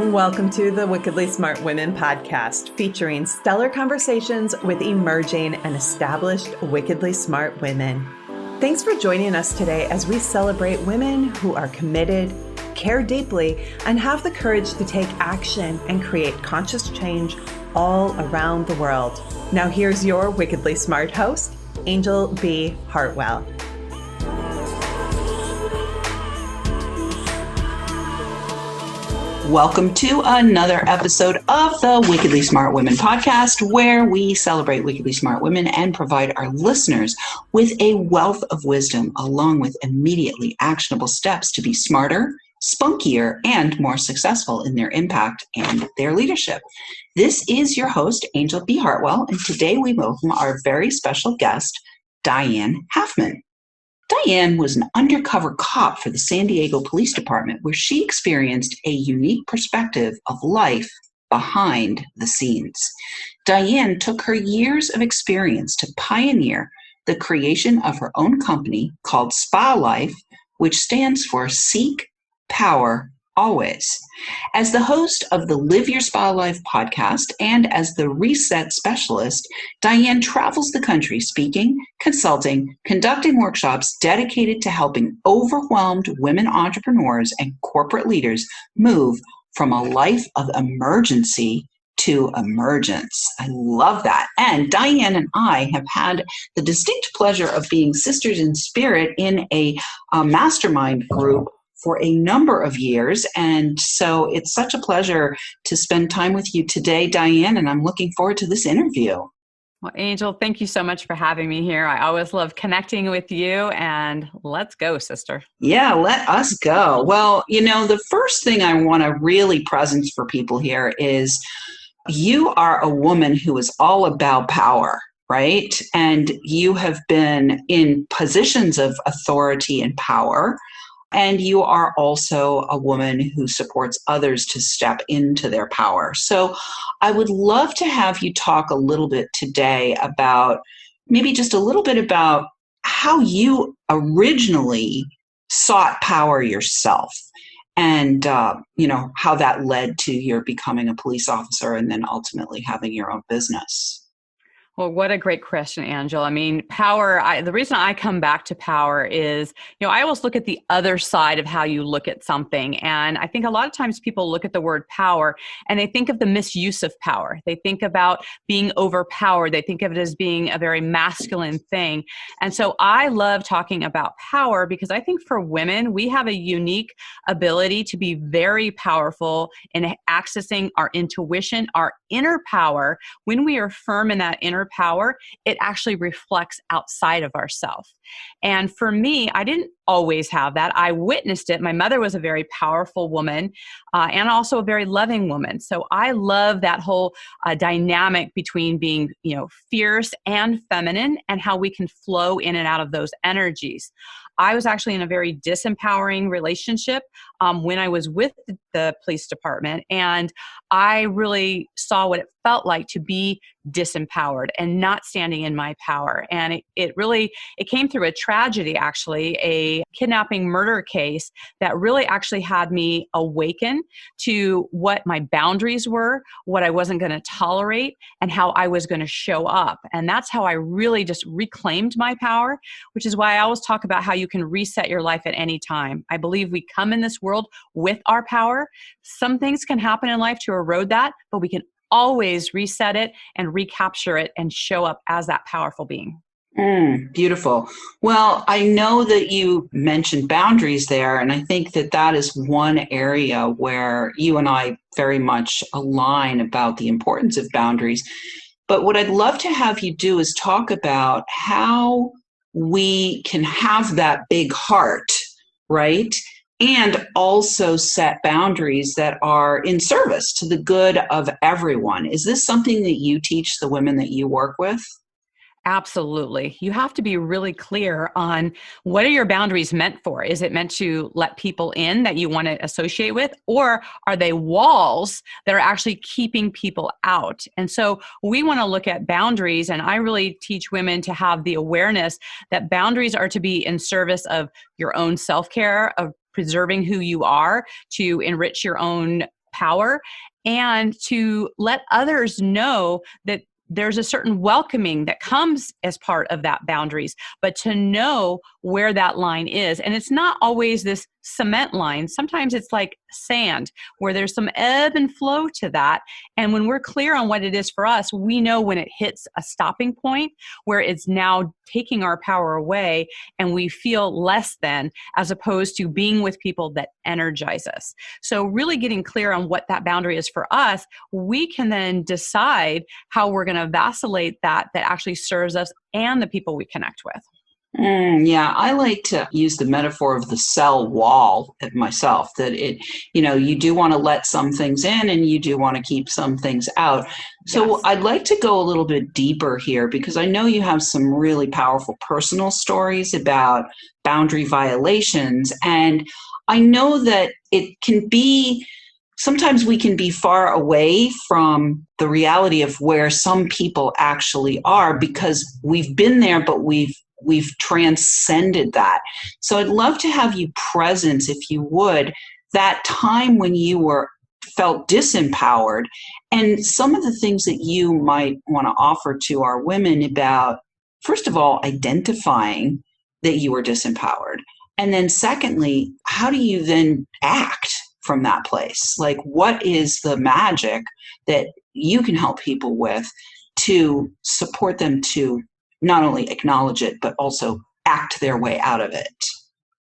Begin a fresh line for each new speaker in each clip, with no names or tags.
Welcome to the Wickedly Smart Women podcast, featuring stellar conversations with emerging and established wickedly smart women. Thanks for joining us today as we celebrate women who are committed, care deeply, and have the courage to take action and create conscious change all around the world. Now here's your wickedly smart host, Angel B. Hartwell.
Welcome to another episode of the Wickedly Smart Women podcast, where we celebrate wickedly smart women and provide our listeners with a wealth of wisdom, along with immediately actionable steps to be smarter, spunkier, and more successful in their impact and their leadership. This is your host, Angel B. Hartwell, and today we welcome our very special guest, Diane Halfman. Diane was an undercover cop for the San Diego Police Department, where she experienced a unique perspective of life behind the scenes. Diane took her years of experience to pioneer the creation of her own company called Spa Life, which stands for Seek Power Always. As the host of the Live Your Spa Life podcast and as the reset specialist, Diane travels the country speaking, consulting, conducting workshops dedicated to helping overwhelmed women entrepreneurs and corporate leaders move from a life of emergency to emergence. I love that. And Diane and I have had the distinct pleasure of being sisters in spirit in a mastermind group for a number of years. And so it's such a pleasure to spend time with you today, Diane, and I'm looking forward to this interview.
Well, Angel, thank you so much for having me here. I always love connecting with you, and let's go, sister.
Yeah, let us go. Well, the first thing I want to really present for people here is you are a woman who is all about power, right? And you have been in positions of authority and power. And you are also a woman who supports others to step into their power. So I would love to have you talk a little bit today about maybe just a little bit about how you originally sought power yourself and, how that led to your becoming a police officer and then ultimately having your own business.
Well, what a great question, Angel. I mean, power, the reason I come back to power is, I always look at the other side of how you look at something. And I think a lot of times people look at the word power and they think of the misuse of power. They think about being overpowered. They think of it as being a very masculine thing. And so I love talking about power because I think for women, we have a unique ability to be very powerful in accessing our intuition, our inner power. When we are firm in that inner power, it actually reflects outside of ourselves. And for me, I didn't always have that. I witnessed it. My mother was a very powerful woman and also a very loving woman. So I love that whole dynamic between being, fierce and feminine and how we can flow in and out of those energies. I was actually in a very disempowering relationship when I was with the police department, and I really saw what it felt like to be disempowered and not standing in my power. And it came through a tragedy, actually, a kidnapping murder case that really actually had me awaken to what my boundaries were, what I wasn't going to tolerate, and how I was going to show up. And that's how I really just reclaimed my power, which is why I always talk about how you can reset your life at any time. I believe we come in this world with our power. Some things can happen in life to erode that, but we can always reset it and recapture it and show up as that powerful being.
Beautiful. Well, I know that you mentioned boundaries there, and I think that is one area where you and I very much align about the importance of boundaries. But what I'd love to have you do is talk about how we can have that big heart, right? And also set boundaries that are in service to the good of everyone. Is this something that you teach the women that you work with?
Absolutely. You have to be really clear on what are your boundaries meant for? Is it meant to let people in that you want to associate with? Or are they walls that are actually keeping people out? And so we want to look at boundaries. And I really teach women to have the awareness that boundaries are to be in service of your own self-care, of preserving who you are, to enrich your own power and to let others know that there's a certain welcoming that comes as part of that boundaries, but to know where that line is. And it's not always this cement line. Sometimes it's like sand where there's some ebb and flow to that. And when we're clear on what it is for us, we know when it hits a stopping point where it's now taking our power away and we feel less than, as opposed to being with people that energize us. So really getting clear on what that boundary is for us, we can then decide how we're going to vacillate that actually serves us and the people we connect with.
Yeah, I like to use the metaphor of the cell wall myself, that you do want to let some things in and you do want to keep some things out. So
Yes.
I'd like to go a little bit deeper here because I know you have some really powerful personal stories about boundary violations. And I know that it can be, sometimes we can be far away from the reality of where some people actually are because we've been there, but we've transcended that. So I'd love to have you present, if you would, that time when you felt disempowered and some of the things that you might want to offer to our women about, first of all, identifying that you were disempowered. And then secondly, how do you then act from that place? Like, what is the magic that you can help people with to support them to not only acknowledge it, but also act their way out of it?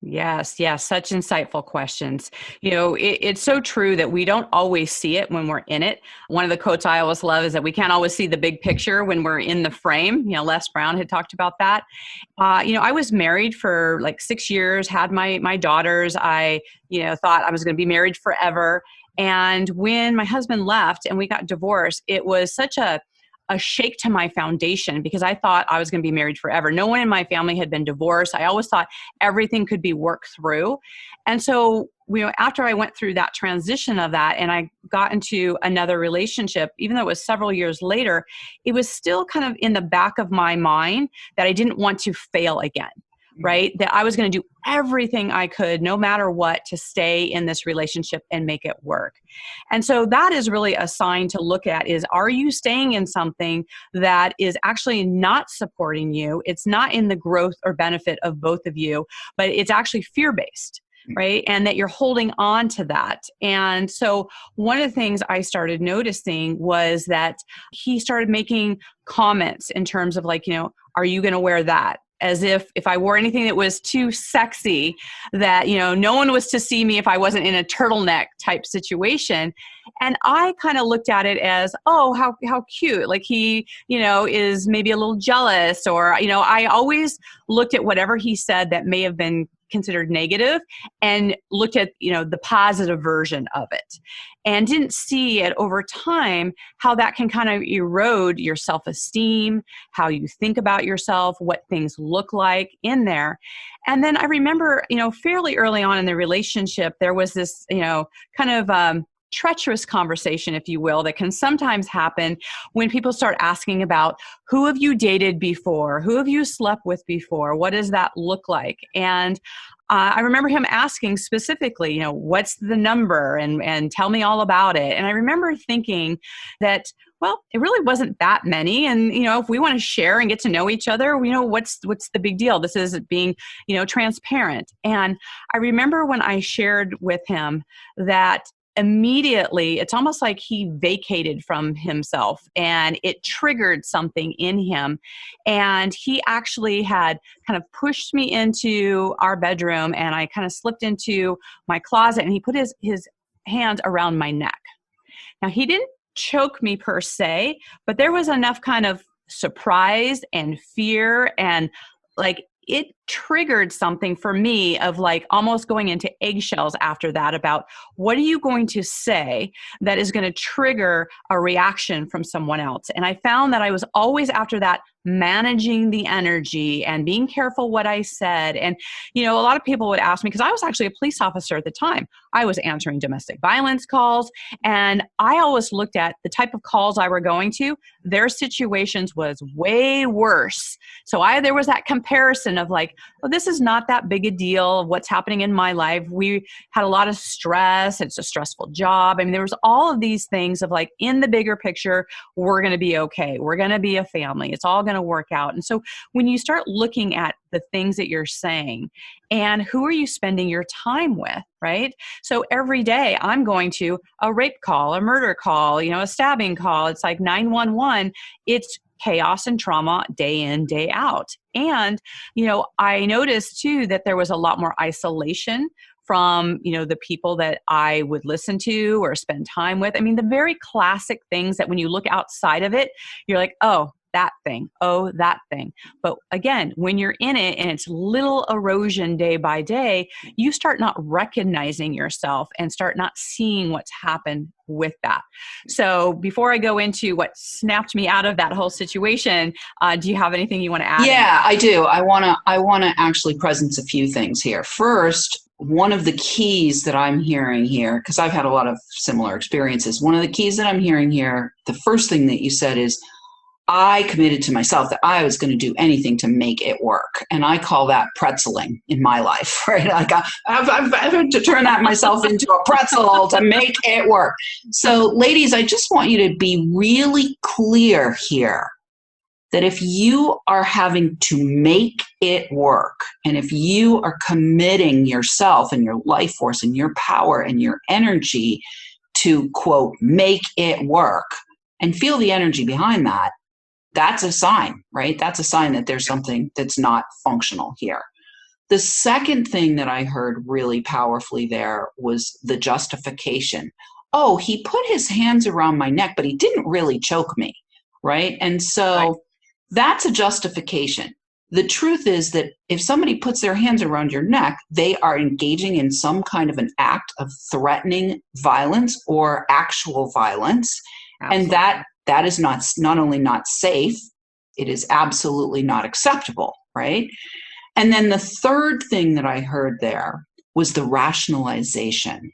Yes, such insightful questions. It's so true that we don't always see it when we're in it. One of the quotes I always love is that we can't always see the big picture when we're in the frame. Les Brown had talked about that. I was married for like 6 years, had my daughters. I, thought I was going to be married forever. And when my husband left and we got divorced, it was such a shake to my foundation because I thought I was going to be married forever. No one in my family had been divorced. I always thought everything could be worked through. And so, after I went through that transition of that and I got into another relationship, even though it was several years later, it was still kind of in the back of my mind that I didn't want to fail again. Right? That I was going to do everything I could, no matter what, to stay in this relationship and make it work. And so that is really a sign to look at is, are you staying in something that is actually not supporting you? It's not in the growth or benefit of both of you, but it's actually fear-based. Right? And that you're holding on to that. And so one of the things I started noticing was that he started making comments in terms of like, are you going to wear that? As if I wore anything that was too sexy, that, no one was to see me if I wasn't in a turtleneck type situation. And I kind of looked at it as, oh, how cute. Like he, is maybe a little jealous or, I always looked at whatever he said that may have been considered negative and looked at, the positive version of it and didn't see it over time, how that can kind of erode your self-esteem, how you think about yourself, what things look like in there. And then I remember, fairly early on in the relationship, there was this, kind of, treacherous conversation, if you will, that can sometimes happen when people start asking about who have you dated before? Who have you slept with before? What does that look like? And I remember him asking specifically, what's the number and tell me all about it. And I remember thinking that, well, it really wasn't that many. And, if we want to share and get to know each other, what's the big deal? This is being, transparent. And I remember when I shared with him that immediately, it's almost like he vacated from himself and it triggered something in him. And he actually had kind of pushed me into our bedroom and I kind of slipped into my closet and he put his hands around my neck. Now, he didn't choke me per se, but there was enough kind of surprise and fear and like it triggered something for me of like almost going into eggshells after that about what are you going to say that is going to trigger a reaction from someone else. And I found that I was always after that managing the energy and being careful what I said. And, a lot of people would ask me, because I was actually a police officer at the time, I was answering domestic violence calls. And I always looked at the type of calls I were going to, their situations was way worse. So there was that comparison of like, well, this is not that big a deal of what's happening in my life. We had a lot of stress. It's a stressful job. I mean, there was all of these things of like, in the bigger picture, we're going to be okay. We're going to be a family. It's all going to work out. And so when you start looking at the things that you're saying and who are you spending your time with, right? So every day I'm going to a rape call, a murder call, a stabbing call. It's like 911. It's chaos and trauma day in, day out. And, I noticed too that there was a lot more isolation from, the people that I would listen to or spend time with. I mean, the very classic things that when you look outside of it, you're like, oh, that thing. Oh, that thing. But again, when you're in it and it's little erosion day by day, you start not recognizing yourself and start not seeing what's happened with that. So before I go into what snapped me out of that whole situation, do you have anything you want to add?
Yeah, I do. I want to actually presence a few things here. First, one of the keys that I'm hearing here, because I've had a lot of similar experiences, one of the keys that I'm hearing here, the first thing that you said is, I committed to myself that I was going to do anything to make it work. And I call that pretzeling in my life, right? Like I've had to turn that myself into a pretzel to make it work. So ladies, I just want you to be really clear here that if you are having to make it work, and if you are committing yourself and your life force and your power and your energy to, quote, make it work, and feel the energy behind that, that's a sign, right? That's a sign that there's something that's not functional here. The second thing that I heard really powerfully there was the justification. Oh, he put his hands around my neck, but he didn't really choke me, right? And so that's a justification. The truth is that if somebody puts their hands around your neck, they are engaging in some kind of an act of threatening violence or actual violence. Absolutely. And that is not only not safe, it is absolutely not acceptable, right? And then the third thing that I heard there was the rationalization.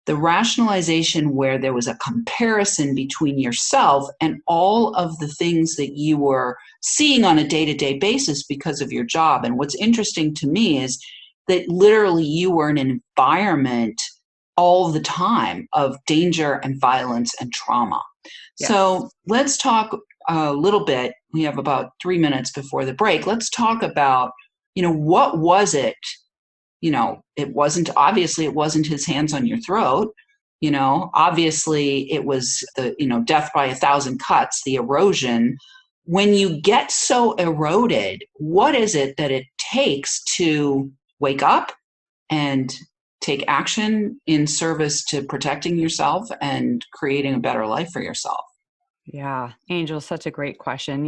The rationalization where there was a comparison between yourself and all of the things that you were seeing on a day-to-day basis because of your job. And what's interesting to me is that literally you were in an environment all the time of danger and violence and trauma. Yes. So let's talk a little bit. We have about 3 minutes before the break. Let's talk about, what was it? It wasn't his hands on your throat. Obviously it was the, death by 1,000 cuts, the erosion. When you get so eroded, what is it that it takes to wake up and take action in service to protecting yourself and creating a better life for yourself?
Yeah, Angel, such a great question.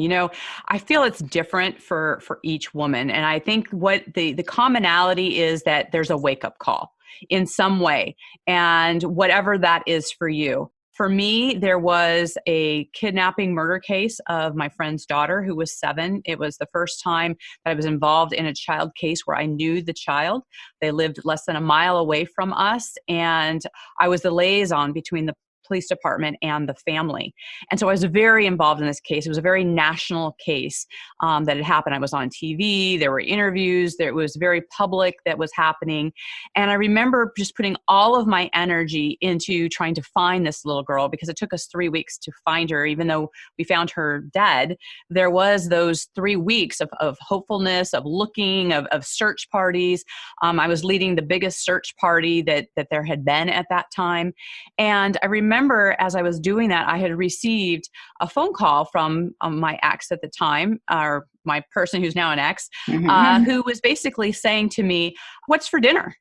I feel it's different for each woman. And I think what the commonality is that there's a wake-up call in some way, and whatever that is for you. For me, there was a kidnapping murder case of my friend's daughter who was 7. It was the first time that I was involved in a child case where I knew the child. They lived less than a mile away from us, and I was the liaison between the police department and the family. And so I was very involved in this case. It was a very national case that had happened. I was on TV. There were interviews. There was very public that was happening. And I remember just putting all of my energy into trying to find this little girl, because it took us 3 weeks to find her. Even though we found her dead, there was those 3 weeks of hopefulness, of looking, of search parties. I was leading the biggest search party that there had been at that time. And I remember as I was doing that, I had received a phone call from my ex at the time, or my person who's now an ex, who was basically saying to me, "What's for dinner?"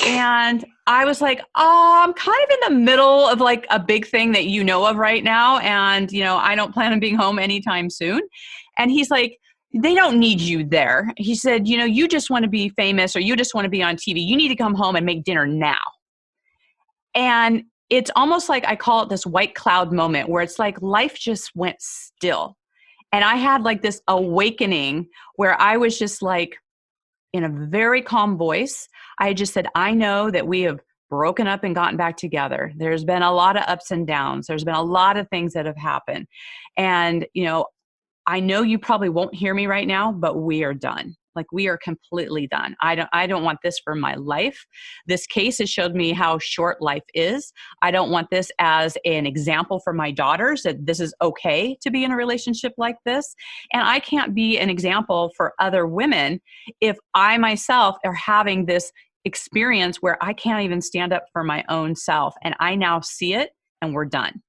And I was like, "Oh, I'm kind of in the middle of like a big thing that you know of right now. And, I don't plan on being home anytime soon." And he's like, "They don't need you there." He said, "You just want to be famous, or you just want to be on TV. You need to come home and make dinner now." And it's almost like I call it this white cloud moment where it's like life just went still. And I had like this awakening where I was just like, in a very calm voice, I just said, "I know that we have broken up and gotten back together. There's been a lot of ups and downs. There's been a lot of things that have happened. And, I know you probably won't hear me right now, but we are done. Like, we are completely done. I don't want this for my life. This case has showed me how short life is. I don't want this as an example for my daughters that this is okay to be in a relationship like this. And I can't be an example for other women if I myself are having this experience where I can't even stand up for my own self. And I now see it, and we're done.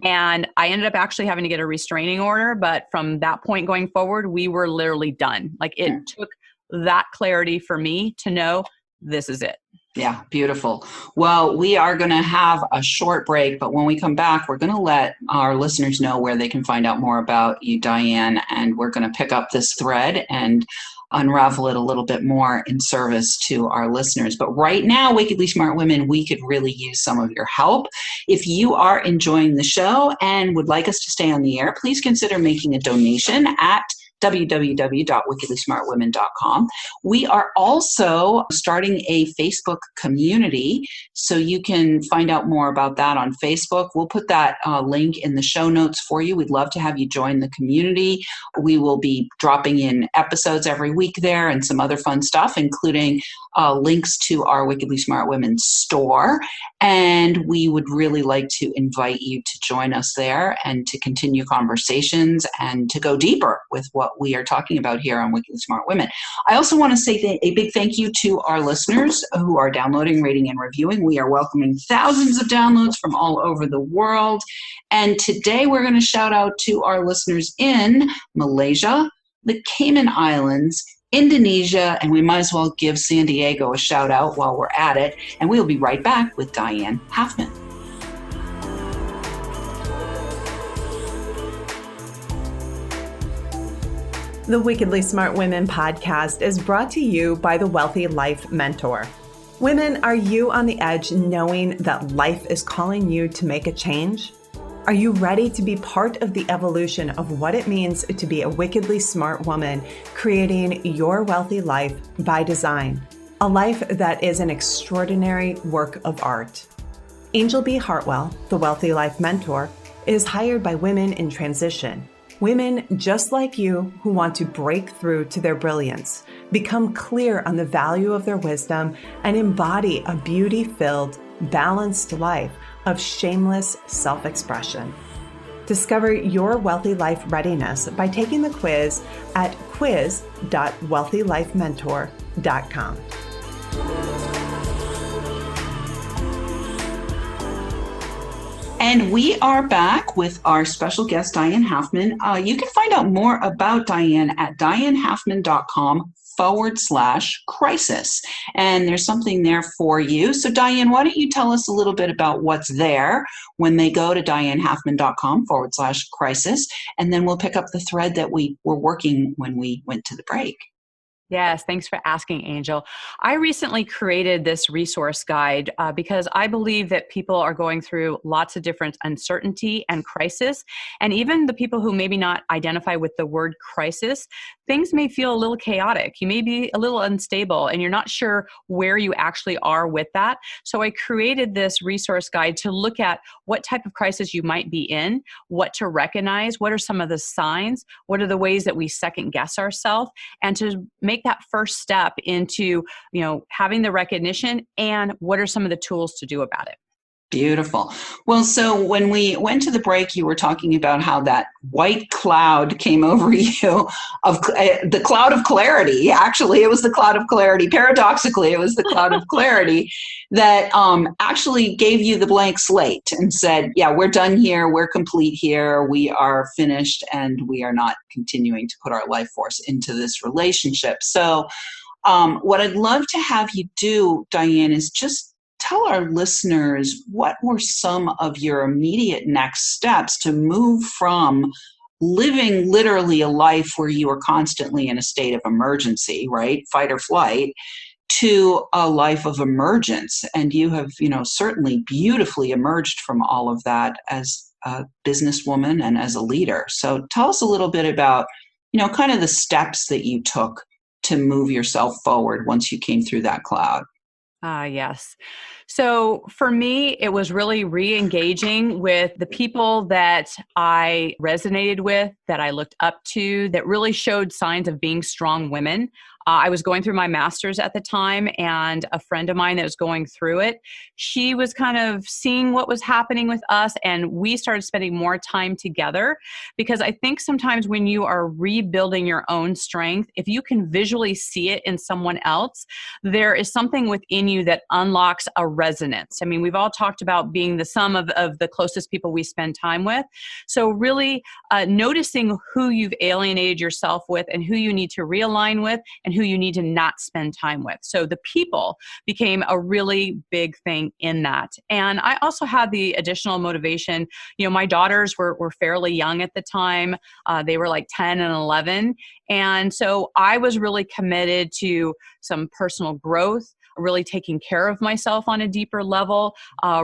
And I ended up actually having to get a restraining order. But from that point going forward, we were literally done. Like, it took that clarity for me to know this is it.
Yeah, beautiful. Well, we are going to have a short break, but when we come back, we're going to let our listeners know where they can find out more about you, Diane, and we're going to pick up this thread and unravel it a little bit more in service to our listeners. But right now, Wickedly Smart Women, we could really use some of your help. If you are enjoying the show and would like us to stay on the air, please consider making a donation at www.wickedlysmartwomen.com. We are also starting a Facebook community, so you can find out more about that on Facebook. We'll put that link in the show notes for you. We'd love to have you join the community. We will be dropping in episodes every week there and some other fun stuff, including links to our Wickedly Smart Women store. And we would really like to invite you to join us there and to continue conversations and to go deeper with what we are talking about here on Wickedly Smart Women. I also want to say a big thank you to our listeners who are downloading, rating, and reviewing. We are welcoming thousands of downloads from all over the world. And today we're going to shout out to our listeners in Malaysia, the Cayman Islands, Indonesia, and we might as well give San Diego a shout out while we're at it. And we'll be right back with Diane Halfman.
The Wickedly Smart Women podcast is brought to you by the Wealthy Life Mentor. Women, are you on the edge knowing that life is calling you to make a change? Are you ready to be part of the evolution of what it means to be a wickedly smart woman, creating your wealthy life by design? A life that is an extraordinary work of art. Angel B. Hartwell, the Wealthy Life Mentor, is hired by women in transition. Women just like you who want to break through to their brilliance, become clear on the value of their wisdom, and embody a beauty-filled, balanced life of shameless self-expression. Discover your wealthy life readiness by taking the quiz at quiz.wealthylifementor.com.
And we are back with our special guest, Diane Halfman. You can find out more about Diane at dianehalfman.com/crisis. And there's something there for you. So Diane, why don't you tell us a little bit about what's there when they go to dianehalfman.com/crisis, and then we'll pick up the thread that we were working when we went to the break.
Yes, thanks for asking, Angel. I recently created this resource guide because I believe that people are going through lots of different uncertainty and crisis. And even the people who maybe not identify with the word crisis, things may feel a little chaotic. You may be a little unstable and you're not sure where you actually are with that. So I created this resource guide to look at what type of crisis you might be in, what to recognize, what are some of the signs, what are the ways that we second guess ourselves, and to make that first step into, having the recognition, and what are some of the tools to do about it.
Beautiful. Well, so when we went to the break, you were talking about how that white cloud came over you of the cloud of clarity. Actually, it was the cloud of clarity. Paradoxically, it was the cloud of clarity that actually gave you the blank slate and said, yeah, we're done here. We're complete here. We are finished, and we are not continuing to put our life force into this relationship. So what I'd love to have you do, Diane, is just tell our listeners what were some of your immediate next steps to move from living literally a life where you are constantly in a state of emergency, right? Fight or flight, to a life of emergence. And you have, certainly beautifully emerged from all of that as a businesswoman and as a leader. So tell us a little bit about, kind of the steps that you took to move yourself forward once you came through that cloud.
Yes. So for me, it was really re-engaging with the people that I resonated with, that I looked up to, that really showed signs of being strong women. I was going through my master's at the time, and a friend of mine that was going through it, she was kind of seeing what was happening with us, and we started spending more time together, because I think sometimes when you are rebuilding your own strength, if you can visually see it in someone else, there is something within you that unlocks a resonance. I mean, we've all talked about being the sum of the closest people we spend time with. So really noticing who you've alienated yourself with and who you need to realign with and who you need to not spend time with. So the people became a really big thing in that. And I also had the additional motivation. You know, my daughters were fairly young at the time. They were like 10 and 11. And so I was really committed to some personal growth, really taking care of myself on a deeper level,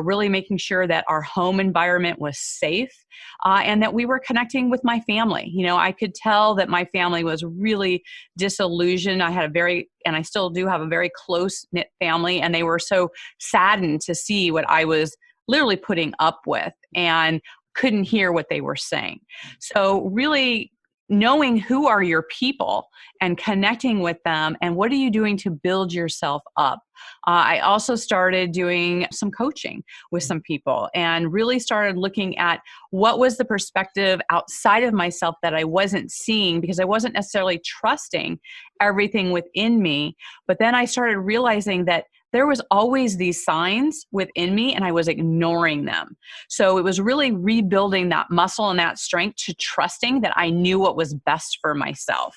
really making sure that our home environment was safe, and that we were connecting with my family. You know, I could tell that my family was really disillusioned. I had and I still do have a very close-knit family, and they were so saddened to see what I was literally putting up with and couldn't hear what they were saying. So really knowing who are your people and connecting with them, and what are you doing to build yourself up. I also started doing some coaching with some people and really started looking at what was the perspective outside of myself that I wasn't seeing, because I wasn't necessarily trusting everything within me. But then I started realizing that there was always these signs within me and I was ignoring them. So it was really rebuilding that muscle and that strength to trusting that I knew what was best for myself.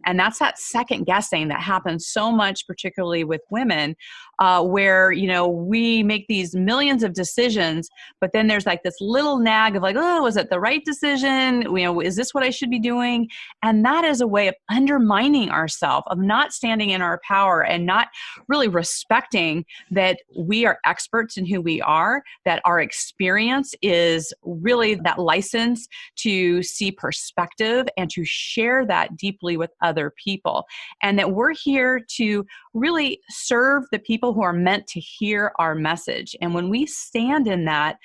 And that's that second guessing that happens so much, particularly with women, where, you know, we make these millions of decisions, but then there's like this little nag of like, oh, was it the right decision? You know, is this what I should be doing? And that is a way of undermining ourselves, of not standing in our power and not really respecting that we are experts in who we are, that our experience is really that license to see perspective and to share that deeply with other people. And that we're here to really serve the people who are meant to hear our message. And when we stand in that,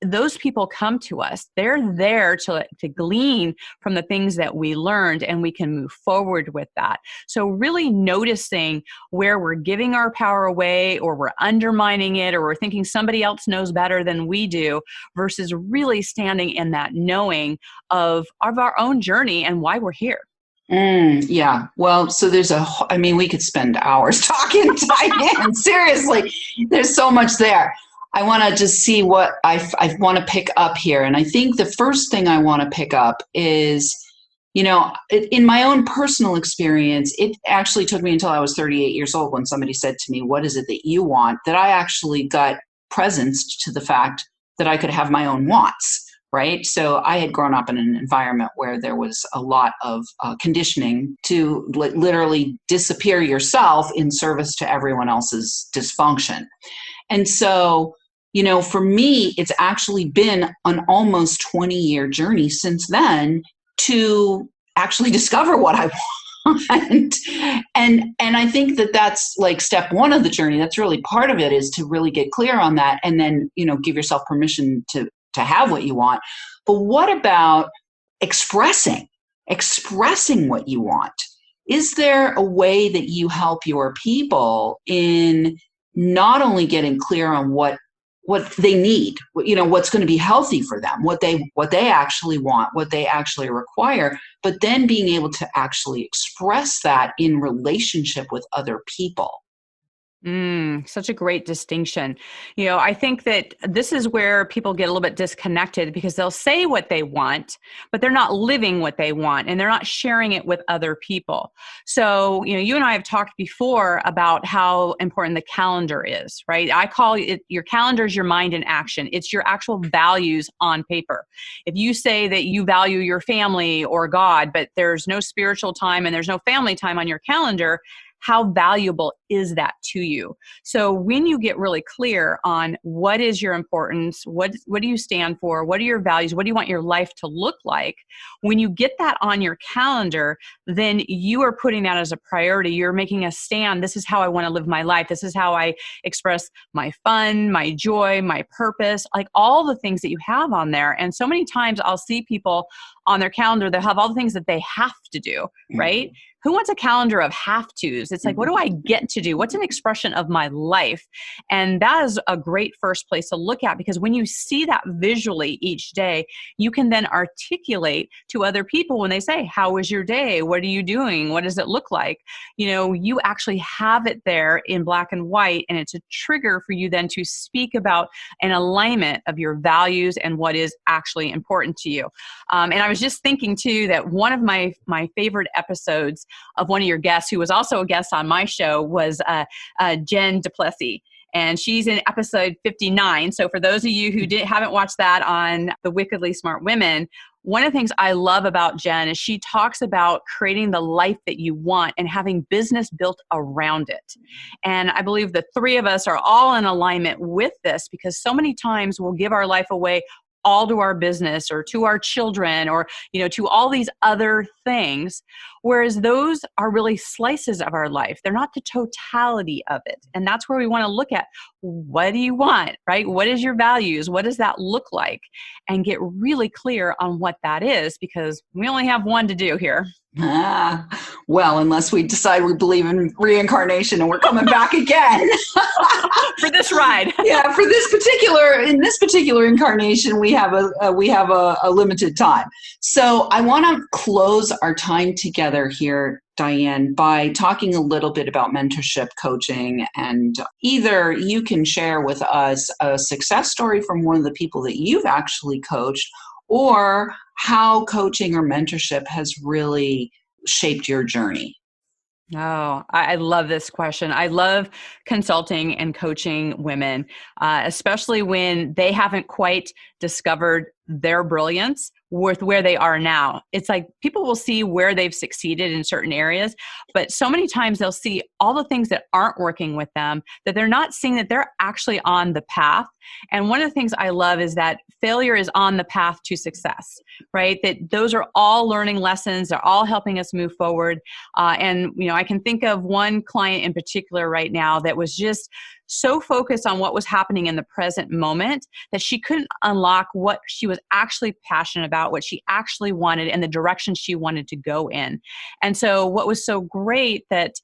those people come to us. They're there to glean from the things that we learned, and we can move forward with that. So really noticing where we're giving our power away, or we're undermining it, or we're thinking somebody else knows better than we do, versus really standing in that knowing of our own journey and why we're here.
Yeah. Well, so we could spend hours talking, Diane. Seriously, there's so much there. I want to just see what I want to pick up here. And I think the first thing I want to pick up is, you know, in my own personal experience, it actually took me until I was 38 years old when somebody said to me, what is it that you want? That I actually got presenced to the fact that I could have my own wants. Right. So I had grown up in an environment where there was a lot of conditioning to literally disappear yourself in service to everyone else's dysfunction. And so, you know, for me, it's actually been an almost 20-year journey since then to actually discover what I want. And I think that that's like step one of the journey. That's really part of it, is to really get clear on that, and then, you know, give yourself permission to have what you want. But what about expressing what you want? Is there a way that you help your people in not only getting clear on what they need, you know, what's going to be healthy for them, what they actually want, what they actually require, but then being able to actually express that in relationship with other people?
Such a great distinction. You know, I think that this is where people get a little bit disconnected, because they'll say what they want, but they're not living what they want, and they're not sharing it with other people. So, you know, you and I have talked before about how important the calendar is, right? I call it, your calendar is your mind in action. It's your actual values on paper. If you say that you value your family or God, but there's no spiritual time and there's no family time on your calendar, how valuable is that to you? So when you get really clear on what is your importance, what do you stand for, what are your values, what do you want your life to look like, when you get that on your calendar, then you are putting that as a priority. You're making a stand. This is how I want to live my life. This is how I express my fun, my joy, my purpose, like all the things that you have on there. And so many times I'll see people on their calendar, they'll have all the things that they have to do, right? Mm-hmm. Who wants a calendar of have-tos? It's like, what do I get to do? What's an expression of my life? And that is a great first place to look at, because when you see that visually each day, you can then articulate to other people when they say, how was your day? What are you doing? What does it look like? You actually have it there in black and white, and it's a trigger for you then to speak about an alignment of your values and what is actually important to you. And I was just thinking too that one of my favorite episodes of one of your guests, who was also a guest on my show, was Jen Duplessis. And she's in episode 59. So for those of you who haven't watched that on the Wickedly Smart Women, one of the things I love about Jen is she talks about creating the life that you want and having business built around it. And I believe the three of us are all in alignment with this, because so many times we'll give our life away all to our business or to our children or, to all these other things, whereas those are really slices of our life. They're not the totality of it. And that's where we want to look at, what do you want, right? What is your values? What does that look like? And get really clear on what that is, because we only have one to do here.
Well, unless we decide we believe in reincarnation and we're coming back again.
For this ride.
Yeah, in this particular incarnation, we have a limited time. So I want to close our time together here, Diane, by talking a little bit about mentorship coaching, and either you can share with us a success story from one of the people that you've actually coached, or how coaching or mentorship has really shaped your journey.
Oh, I love this question. I love consulting and coaching women, especially when they haven't quite discovered their brilliance with where they are now. It's like people will see where they've succeeded in certain areas, but so many times they'll see all the things that aren't working with them, that they're not seeing that they're actually on the path. And one of the things I love is that failure is on the path to success, right? That those are all learning lessons. They're all helping us move forward. And I can think of one client in particular right now that was just so focused on what was happening in the present moment that she couldn't unlock what she was actually passionate about, what she actually wanted, and the direction she wanted to go in. And so what was so great that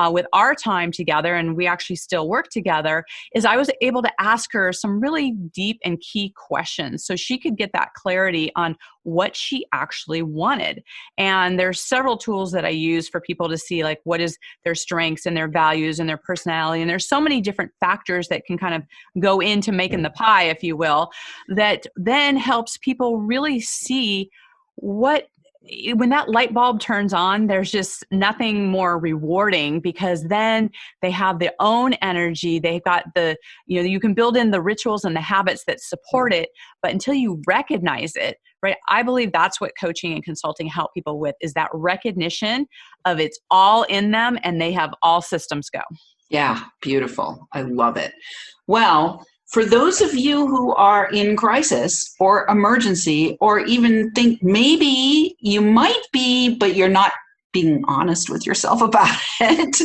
with our time together, and we actually still work together, is I was able to ask her some really deep and key questions so she could get that clarity on what she actually wanted. And there's several tools that I use for people to see like what is their strengths and their values and their personality. And there's so many different factors that can kind of go into making the pie, if you will, that then helps people really see when that light bulb turns on, there's just nothing more rewarding, because then they have their own energy. They've got you can build in the rituals and the habits that support it, but until you recognize it, right? I believe that's what coaching and consulting help people with, is that recognition of it's all in them and they have all systems go.
Yeah, beautiful. I love it. Well, for those of you who are in crisis or emergency, or even think maybe you might be, but you're not being honest with yourself about it,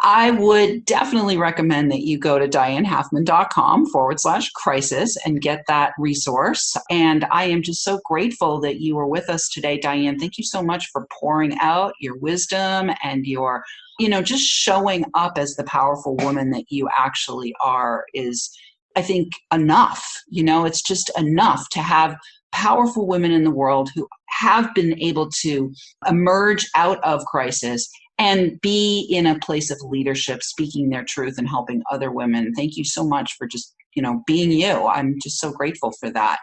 I would definitely recommend that you go to dianehalfman.com/crisis and get that resource. And I am just so grateful that you were with us today, Diane. Thank you so much for pouring out your wisdom and your, just showing up as the powerful woman that you actually are is, I think, enough. It's just enough to have powerful women in the world who have been able to emerge out of crisis and be in a place of leadership, speaking their truth and helping other women. Thank you so much for just, being you. I'm just so grateful for that.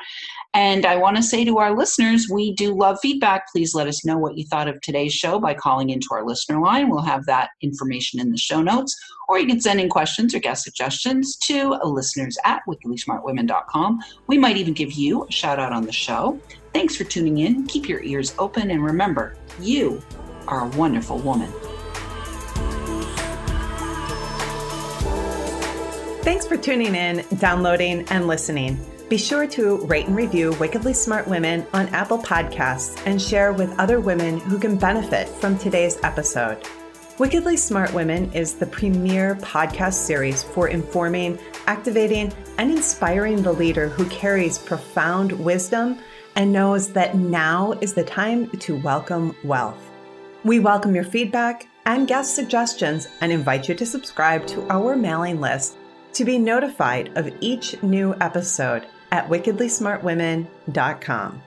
And I want to say to our listeners, we do love feedback. Please let us know what you thought of today's show by calling into our listener line. We'll have that information in the show notes, or you can send in questions or guest suggestions to listeners@wickedlysmartwomen.com. We might even give you a shout out on the show. Thanks for tuning in. Keep your ears open, and remember, you are a wonderful woman.
Thanks for tuning in, downloading, and listening. Be sure to rate and review Wickedly Smart Women on Apple Podcasts and share with other women who can benefit from today's episode. Wickedly Smart Women is the premier podcast series for informing, activating, and inspiring the leader who carries profound wisdom and knows that now is the time to welcome wealth. We welcome your feedback and guest suggestions and invite you to subscribe to our mailing list to be notified of each new episode at wickedlysmartwomen.com.